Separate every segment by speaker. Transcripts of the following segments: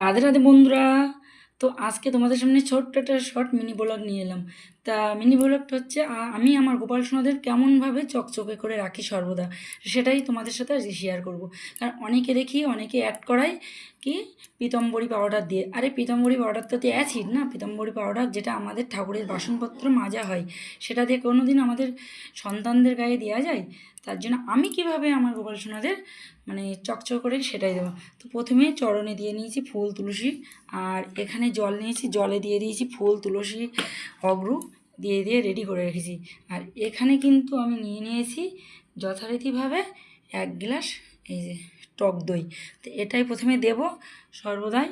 Speaker 1: রাধে রাধে বন্ধুরা। তো আজকে তোমাদের সামনে ছোট্ট একটা শর্ট মিনি ব্লগ নিয়ে এলাম। তা মিনি ব্লগটা হচ্ছে আমি আমার গোপাল সোনাদের কেমনভাবে চকচকে করে রাখি সর্বদা, সেটাই তোমাদের সাথে আজকে শেয়ার করব। কারণ অনেকে দেখি অনেকে অ্যাড করায় কি পীতাম্বরী পাউডার দিয়ে। আরে পীতাম্বরী পাউডারটা তো অ্যাসিড না, পীতাম্বরী পাউডার যেটা আমাদের ঠাকুরের বাসনপত্র মাজা হয়, সেটা দিয়ে কোনো দিন আমাদের সন্তানদের গায়ে দেওয়া যায়? তার জন্য আমি কিভাবে আমার গোপাল সোনাদের মানে চকচক করে সেটাই দেবো। তো প্রথমে চরণে দিয়ে নিয়েছি ফুল তুলসী, আর এখানে জল নিয়েছি, জলে দিয়ে দিয়েছি ফুল তুলসী অগরু দিয়ে দিয়ে রেডি করে রেখেছি। আর এখানে কিন্তু আমি নিয়ে নিয়েছি যথারীতিভাবে 1 গ্লাস এই যে টক দই। তো এটাই প্রথমে দেব সর্বদাই।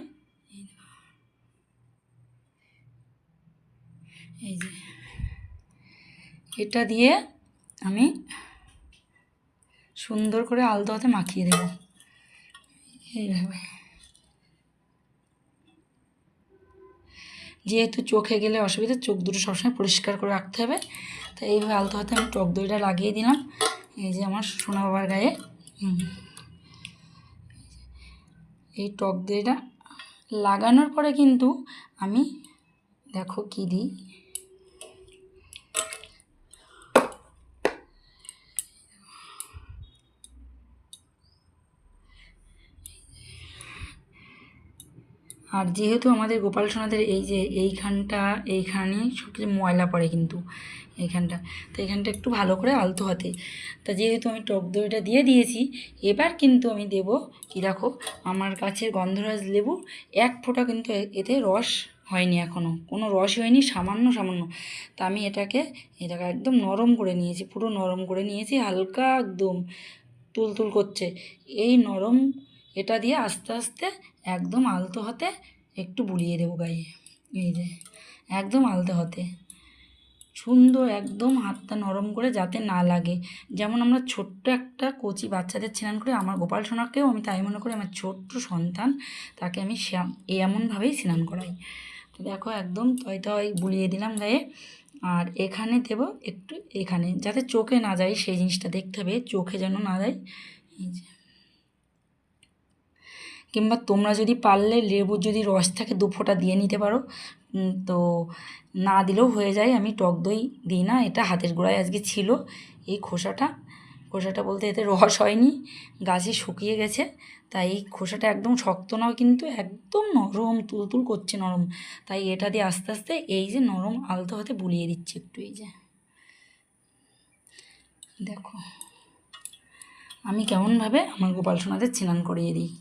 Speaker 1: এই যে এটা দিয়ে আমি সুন্দর করে আলতো হাতে মাখিয়ে দেব এইভাবে। যেহেতু চোখে গেলে অসুবিধা, চোখ দুটো সবসময় পরিষ্কার করে রাখতে হবে, তাই এইভাবে আলতো হাতে আমি টক দইটা লাগিয়ে দিলাম এই যে আমার সোনা বাবার গায়ে। এই টক দইটা লাগানোর পরে কিন্তু আমি দেখো কী দিই। আর যেহেতু আমাদের গোপাল সোনাদের এই যে এইখানে সব কিছু ময়লা পড়ে কিন্তু এইখানটা, তো এইখানটা একটু ভালো করে আলতো হাতে। তা যেহেতু আমি টক দইটা দিয়ে দিয়েছি, এবার কিন্তু আমি দেব কি দেখো, আমার গাছের গন্ধরাজ লেবু 1 ফোঁটা কিন্তু এতে রস হয়নি, এখনও কোনো রসই হয়নি, সামান্য সামান্য। তা আমি এটাকে একদম নরম করে নিয়েছি, পুরো নরম করে নিয়েছি, হালকা একদম তুলতুল করছে এই নরম। এটা দিয়ে আস্তে আস্তে একদম আলতো হাতে একটু বুলিয়ে দেবো গায়ে। এই যে একদম আলতো হাতে সুন্দর একদম হাতটা নরম করে, যাতে না লাগে। যেমন আমরা ছোট্ট একটা কচি বাচ্চাদের স্নান করি, আমার গোপাল সোনাকেও আমি তাই মনে করি, আমার ছোট্ট সন্তান, তাকে আমি এমনভাবেই স্নান করাই। তো দেখো একদম তয় তয় বুলিয়ে দিলাম গায়ে। আর এখানে দেব একটু, এখানে যাতে চোখে না যায় সেই জিনিসটা দেখতে হবে, চোখে যেন না যায়। এই যে কিংবা তোমরা যদি পারলে লেবুর যদি রস থাকে 2 ফোঁটা দিয়ে নিতে পারো, তো না দিলেও হয়ে যায়। আমি টক দই দিই না, এটা হাতের গোড়ায় আজকে ছিল এই খোসাটা। খোসাটা বলতে এতে রস হয়নি, গাছে শুকিয়ে গেছে, তাই এই খোসাটা একদম শক্ত নয় কিন্তু একদম নরম তুলতুল করছে নরম। তাই এটা দিয়ে আস্তে আস্তে এই যে নরম আলতো হাতে বুলিয়ে দিচ্ছি একটু। এই যে দেখো আমি কেমনভাবে আমার গোপাল সোনাদের স্নান করিয়ে দিই।